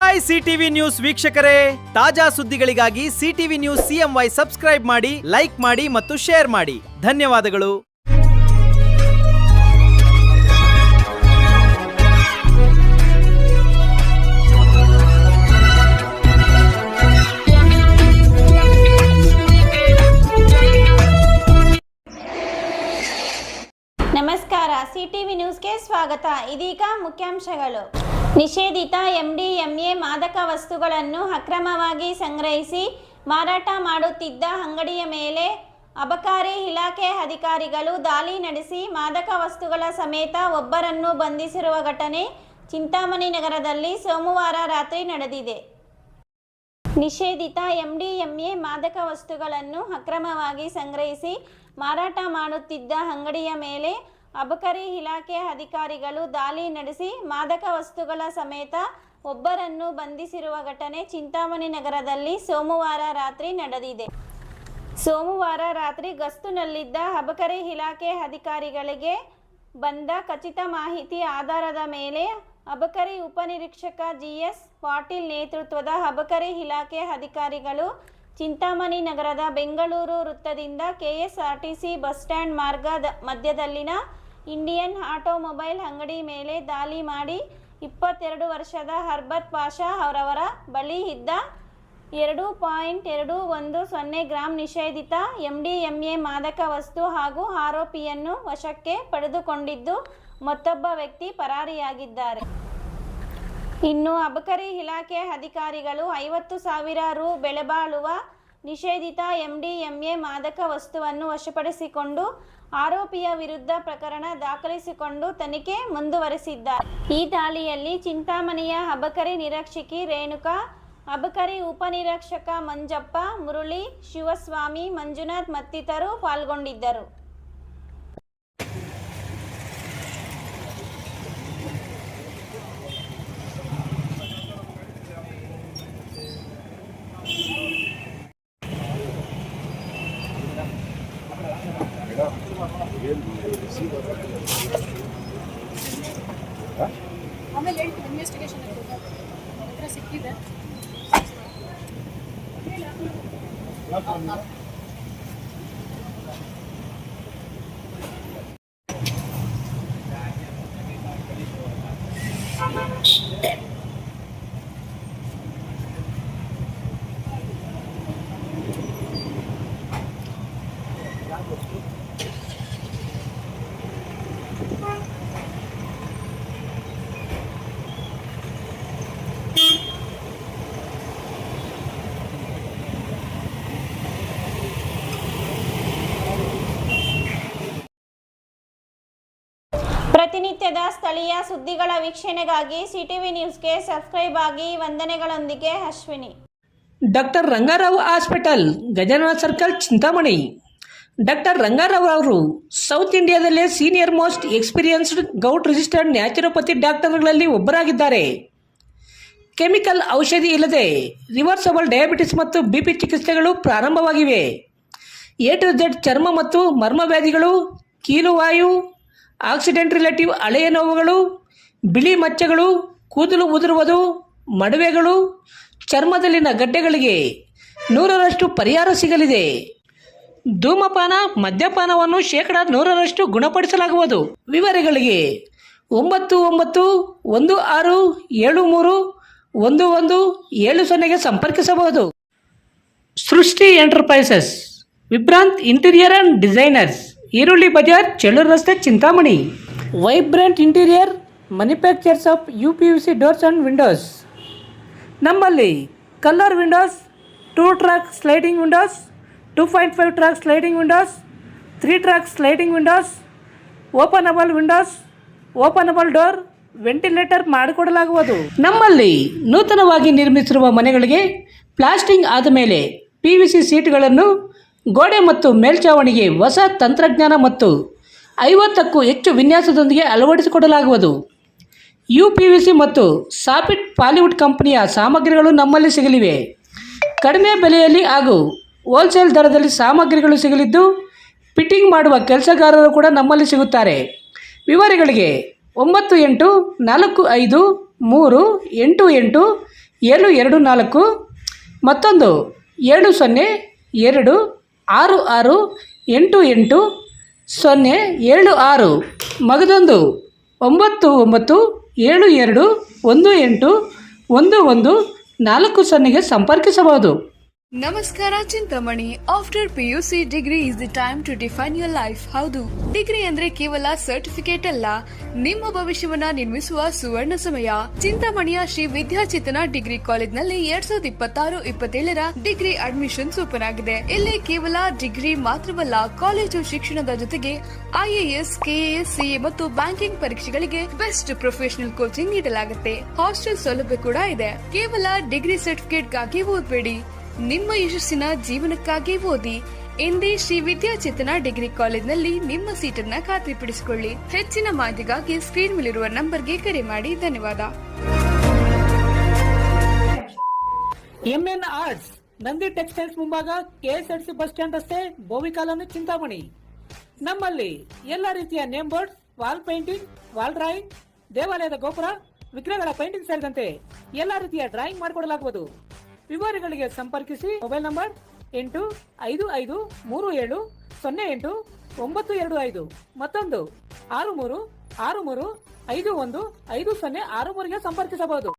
Hi CTV news ವೀಕ್ಷಕರೇ, ತಾಜಾ ಸುದ್ದಿಗಳಿಗಾಗಿ ಸಿಟಿವಿ ನ್ಯೂಸ್ CMY ಸಬ್ಸ್ಕ್ರೈಬ್ ಮಾಡಿ, ಲೈಕ್ ಮಾಡಿ ಮತ್ತು ಶೇರ್ ಮಾಡಿ. ಧನ್ಯವಾದಗಳು. ನಮಸ್ಕಾರ, ಸಿಟಿವಿ ನ್ಯೂಸ್ಗೆ ಸ್ವಾಗತ. ಇದೀಗ ಮುಖ್ಯಾಂಶಗಳು. ನಿಷೇಧಿತ MDMA ಮಾದಕ ವಸ್ತುಗಳನ್ನು ಅಕ್ರಮವಾಗಿ ಸಂಗ್ರಹಿಸಿ ಮಾರಾಟ ಮಾಡುತ್ತಿದ್ದ ಅಂಗಡಿಯ ಮೇಲೆ ಅಬಕಾರಿ ಇಲಾಖೆ ಅಧಿಕಾರಿಗಳು ದಾಳಿ ನಡೆಸಿ ಮಾದಕ ವಸ್ತುಗಳ ಸಮೇತ ಒಬ್ಬರನ್ನು ಬಂಧಿಸಿರುವ ಘಟನೆ ಚಿಂತಾಮಣಿ ನಗರದಲ್ಲಿ ಸೋಮವಾರ ರಾತ್ರಿ ನಡೆದಿದೆ. ನಿಷೇಧಿತ MDMA ಮಾದಕ ವಸ್ತುಗಳನ್ನು ಅಕ್ರಮವಾಗಿ ಸಂಗ್ರಹಿಸಿ ಮಾರಾಟ ಮಾಡುತ್ತಿದ್ದ ಅಂಗಡಿಯ ಮೇಲೆ ಅಬಕಾರಿ ಇಲಾಖೆ ಅಧಿಕಾರಿಗಳು ದಾಳಿ ನಡೆಸಿ ಮಾದಕ ವಸ್ತುಗಳ ಸಮೇತ ಒಬ್ಬರನ್ನು ಬಂಧಿಸಿರುವ ಘಟನೆ ಚಿಂತಾಮಣಿ ನಗರದಲ್ಲಿ ಸೋಮವಾರ ರಾತ್ರಿ ನಡೆದಿದೆ. ಸೋಮವಾರ ರಾತ್ರಿ ಗಸ್ತುನಲ್ಲಿದ್ದ ಅಬಕಾರಿ ಇಲಾಖೆ ಅಧಿಕಾರಿಗಳಿಗೆ ಬಂದ ಖಚಿತ ಮಾಹಿತಿ ಆಧಾರದ ಮೇಲೆ ಅಬಕಾರಿ ಉಪನಿರೀಕ್ಷಕ GS ಪಾಟೀಲ್ ನೇತೃತ್ವದ ಅಬಕಾರಿ ಇಲಾಖೆ ಅಧಿಕಾರಿಗಳು ಚಿಂತಾಮಣಿ ನಗರದ ಬೆಂಗಳೂರು ವೃತ್ತದಿಂದ KSRTC ಬಸ್ ಸ್ಟ್ಯಾಂಡ್ ಮಾರ್ಗದ ಮಧ್ಯದಲ್ಲಿನ ಇಂಡಿಯನ್ ಆಟೋಮೊಬೈಲ್ ಅಂಗಡಿ ಮೇಲೆ ದಾಳಿ ಮಾಡಿ 22 ವರ್ಷದ ಅರ್ಬತ್ ಪಾಷಾ ಅವರವರ ಬಳಿ ಇದ್ದ 2.210 ಗ್ರಾಂ ನಿಷೇಧಿತ MDMA ಮಾದಕ ವಸ್ತು ಹಾಗೂ ಆರೋಪಿಯನ್ನು ವಶಕ್ಕೆ ಪಡೆದುಕೊಂಡಿದ್ದು ಮತ್ತೊಬ್ಬ ವ್ಯಕ್ತಿ ಪರಾರಿಯಾಗಿದ್ದಾರೆ. ಇನ್ನು ಅಬಕಾರಿ ಇಲಾಖೆ ಅಧಿಕಾರಿಗಳು 50,000 ರು ಬೆಲೆಬಾಳುವ ನಿಷೇಧಿತ MDMA ಮಾದಕ ವಸ್ತುವನ್ನು ವಶಪಡಿಸಿಕೊಂಡು ಆರೋಪಿಯ ವಿರುದ್ಧ ಪ್ರಕರಣ ದಾಖಲಿಸಿಕೊಂಡು ತನಿಖೆ ಮುಂದುವರೆಸಿದ್ದಾರೆ. ಈ ದಾಳಿಯಲ್ಲಿ ಚಿಂತಾಮಣಿಯ ಅಬಕಾರಿ ನಿರೀಕ್ಷಕಿ ರೇಣುಕಾ, ಅಬಕಾರಿ ಉಪನಿರೀಕ್ಷಕ ಮಂಜಪ್ಪ, ಮುರಳಿ, ಶಿವಸ್ವಾಮಿ, ಮಂಜುನಾಥ್ ಮತ್ತಿತರರು ಪಾಲ್ಗೊಂಡಿದ್ದರು. ಆಮೇಲೆ ಇನ್ವೆಸ್ಟಿಗೇಷನ್ ಹತ್ರ ಸಿಕ್ಕಿದೆ. ಪ್ರತಿನಿತ್ಯದ ಸ್ಥಳೀಯ ಸುದ್ದಿಗಳ ವೀಕ್ಷಣೆಗಾಗಿ ಸಿಟಿವಿ ನ್ಯೂಸ್ಗೆ ಸಬ್ಸ್ಕ್ರೈಬ್ ಆಗಿ. ವಂದನೆಗಳೊಂದಿಗೆ Ashwini. Doctor Rangarao hospital, Gajanana circle, Chintamani. Doctor Rangarao ಅವರು ಸೌತ್ ಇಂಡಿಯಾದಲ್ಲೇ senior most experienced gout registered naturopathy ಡಾಕ್ಟರ್ಗಳಲ್ಲಿ ಒಬ್ಬರಾಗಿದ್ದಾರೆ. ಕೆಮಿಕಲ್ ಔಷಧಿ ಇಲ್ಲದೆ ರಿವರ್ಸಬಲ್ ಡಯಾಬಿಟಿಸ್ ಮತ್ತು BP ಚಿಕಿತ್ಸೆಗಳು ಪ್ರಾರಂಭವಾಗಿವೆ. A to Z ಚರ್ಮ ಮತ್ತು ಮರ್ಮ ವ್ಯಾಧಿಗಳು, ಕೀಲುವಾಯು, ಆಕ್ಸಿಡೆಂಟ್ ರಿಲೇಟಿವ್ ಹಳೆಯ ನೋವುಗಳು, ಬಿಳಿ ಮಚ್ಚೆಗಳು, ಕೂದಲು ಉದುರುವುದು, ಮಡುವೆಗಳು, ಚರ್ಮದಲ್ಲಿನ ಗಡ್ಡೆಗಳಿಗೆ 100% ಪರಿಹಾರ ಸಿಗಲಿದೆ. ಧೂಮಪಾನ, ಮದ್ಯಪಾನವನ್ನು 100% ಗುಣಪಡಿಸಲಾಗುವುದು. ವಿವರಗಳಿಗೆ 9916731170 ಸಂಪರ್ಕಿಸಬಹುದು. Srishti enterprises, Vibhranth interior and designers, ಈರುಳ್ಳಿ ಬಜಾರ್, ಚೆಳ್ಳೂರು ರಸ್ತೆ, Chintamani. Vibrant interior manufactures of UPVC doors and windows. ನಮ್ಮಲ್ಲಿ colour windows, 2 track sliding windows, 2.5 track sliding windows, 3 track sliding windows, openable windows, openable door, ventilator ಮಾಡಿಕೊಡಲಾಗುವುದು. ನಮ್ಮಲ್ಲಿ ನೂತನವಾಗಿ ನಿರ್ಮಿಸಿರುವ ಮನೆಗಳಿಗೆ ಪ್ಲಾಸ್ಟಿಂಗ್ ಆದ ಮೇಲೆ PVC ಸೀಟ್ಗಳನ್ನು ಗೋಡೆ ಮತ್ತು ಮೇಲ್ಛಾವಣಿಗೆ ಹೊಸ ತಂತ್ರಜ್ಞಾನ ಮತ್ತು 50ಕ್ಕೂ ಹೆಚ್ಚು ವಿನ್ಯಾಸದೊಂದಿಗೆ ಅಳವಡಿಸಿಕೊಡಲಾಗುವುದು. UPVC ಮತ್ತು ಸಾಫಿಟ್ ಪಾಲಿವುಡ್ ಕಂಪನಿಯ ಸಾಮಗ್ರಿಗಳು ನಮ್ಮಲ್ಲಿ ಸಿಗಲಿವೆ. ಕಡಿಮೆ ಬೆಲೆಯಲ್ಲಿ ಹಾಗೂ ಹೋಲ್ಸೇಲ್ ದರದಲ್ಲಿ ಸಾಮಗ್ರಿಗಳು ಸಿಗಲಿದ್ದು ಫಿಟ್ಟಿಂಗ್ ಮಾಡುವ ಕೆಲಸಗಾರರು ಕೂಡ ನಮ್ಮಲ್ಲಿ ಸಿಗುತ್ತಾರೆ. ವಿವರಗಳಿಗೆ 98453888 724, ಮತ್ತೊಂದು 7026688076, ಮಗದೊಂದು 9972181140ಗೆ ಸಂಪರ್ಕಿಸಬಹುದು. ನಮಸ್ಕಾರ Chintamani. After PUC degree is the time to define your life. ಹೌದು, ಡಿಗ್ರಿ ಅಂದ್ರೆ ಕೇವಲ ಸರ್ಟಿಫಿಕೇಟ್ ಅಲ್ಲ, ನಿಮ್ಮ ಭವಿಷ್ಯವನ್ನ ನಿರ್ಮಿಸುವ ಸುವರ್ಣ ಸಮಯ. ಚಿಂತಾಮಣಿಯ ಶ್ರೀ ವಿದ್ಯಾಚೇತನ ಡಿಗ್ರಿ ಕಾಲೇಜ್ನಲ್ಲಿ 2026-27 ಡಿಗ್ರಿ ಅಡ್ಮಿಷನ್ಸ್ ಓಪನ್ ಆಗಿದೆ. ಇಲ್ಲಿ ಕೇವಲ ಡಿಗ್ರಿ ಮಾತ್ರವಲ್ಲ, ಕಾಲೇಜು ಶಿಕ್ಷಣದ ಜೊತೆಗೆ IAS, KAS, CA ಮತ್ತು ಬ್ಯಾಂಕಿಂಗ್ ಪರೀಕ್ಷೆಗಳಿಗೆ ಬೆಸ್ಟ್ ಪ್ರೊಫೆಷನಲ್ ಕೋಚಿಂಗ್ ನೀಡಲಾಗುತ್ತೆ. ಹಾಸ್ಟೆಲ್ ಸೌಲಭ್ಯ ಕೂಡ ಇದೆ. ಕೇವಲ ಡಿಗ್ರಿ ಸರ್ಟಿಫಿಕೇಟ್ಗಾಗಿ ಓದಬೇಡಿ, ನಿಮ್ಮ ಯಶಸ್ಸಿನ ಜೀವನಕ್ಕಾಗಿ ಓದಿ. ಎಂದೇ ಶ್ರೀ ವಿದ್ಯಾಚೇತನ ಡಿಗ್ರಿ ಕಾಲೇಜ್ನಲ್ಲಿ ನಿಮ್ಮ ಸೀಟನ್ನ ಖಾತ್ರಿಪಡಿಸಿಕೊಳ್ಳಿ. ಹೆಚ್ಚಿನ ಮಾಹಿತಿಗಾಗಿ ಸ್ಕ್ರೀನ್ ಮೇಲಿರುವ ನಂಬರ್ಗೆ ಕರೆ ಮಾಡಿ. ಧನ್ಯವಾದ. MN ಆರ್ಟ್ಸ್, ನಂದಿ ಟೆಕ್ಸ್ಟೈಲ್ಸ್ ಮುಂಭಾಗ, KSRTC ಬಸ್ ಸ್ಟ್ಯಾಂಡ್ ರಸ್ತೆ, ಬೋವಿ ಕಾಲೋನಿ, ಚಿಂತಾಮಣಿ. ನಮ್ಮಲ್ಲಿ ಎಲ್ಲ ರೀತಿಯ name board, wall painting, wall drawing, ದೇವಾಲಯದ ಗೋಪುರ, ವಿಗ್ರಹಗಳ ಪೇಂಟಿಂಗ್ ಸೇರಿದಂತೆ ಎಲ್ಲ ರೀತಿಯ ಡ್ರಾಯಿಂಗ್ ಮಾಡಿಕೊಡಲಾಗುವುದು. ವಿವರಗಳಿಗೆ ಸಂಪರ್ಕಿಸಿ. ಮೊಬೈಲ್ ನಂಬರ್ 8553708925, ಮತ್ತೊಂದು 6363515050ಗೆ ಸಂಪರ್ಕಿಸಬಹುದು.